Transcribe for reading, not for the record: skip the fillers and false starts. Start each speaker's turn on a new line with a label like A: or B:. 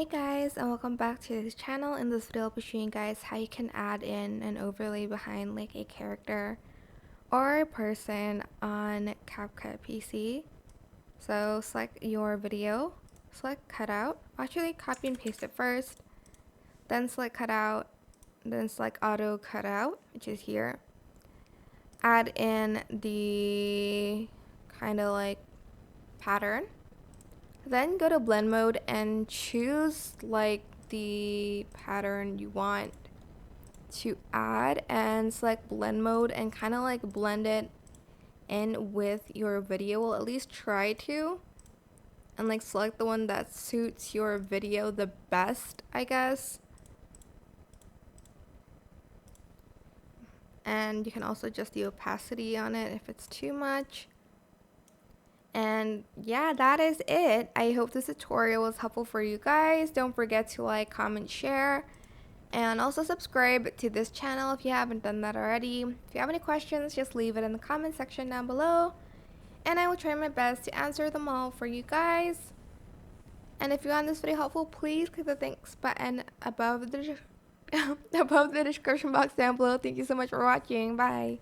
A: Hey guys, and welcome back to this channel. In this video I'll be showing you guys how you can add in an overlay behind like a character or a person on CapCut PC. So select your video, select cutout, actually copy and paste it first, then select cutout, then select auto cutout, which is here. Add in the kind of like pattern. Then go to blend mode and choose like the pattern you want to add and select blend mode and kind of like blend it in with your video. Well, at least try to, and like select the one that suits your video the best, I guess. And you can also adjust the opacity on it if it's too much. And yeah, that is it. I hope this tutorial was helpful for you guys. Don't forget to like, comment, share, and also subscribe to this channel if you haven't done that already. If you have any questions, just leave it in the comment section down below, and I will try my best to answer them all for you guys. And if you found this video helpful, please click the thanks button above the above the description box down below. Thank you so much for watching. Bye.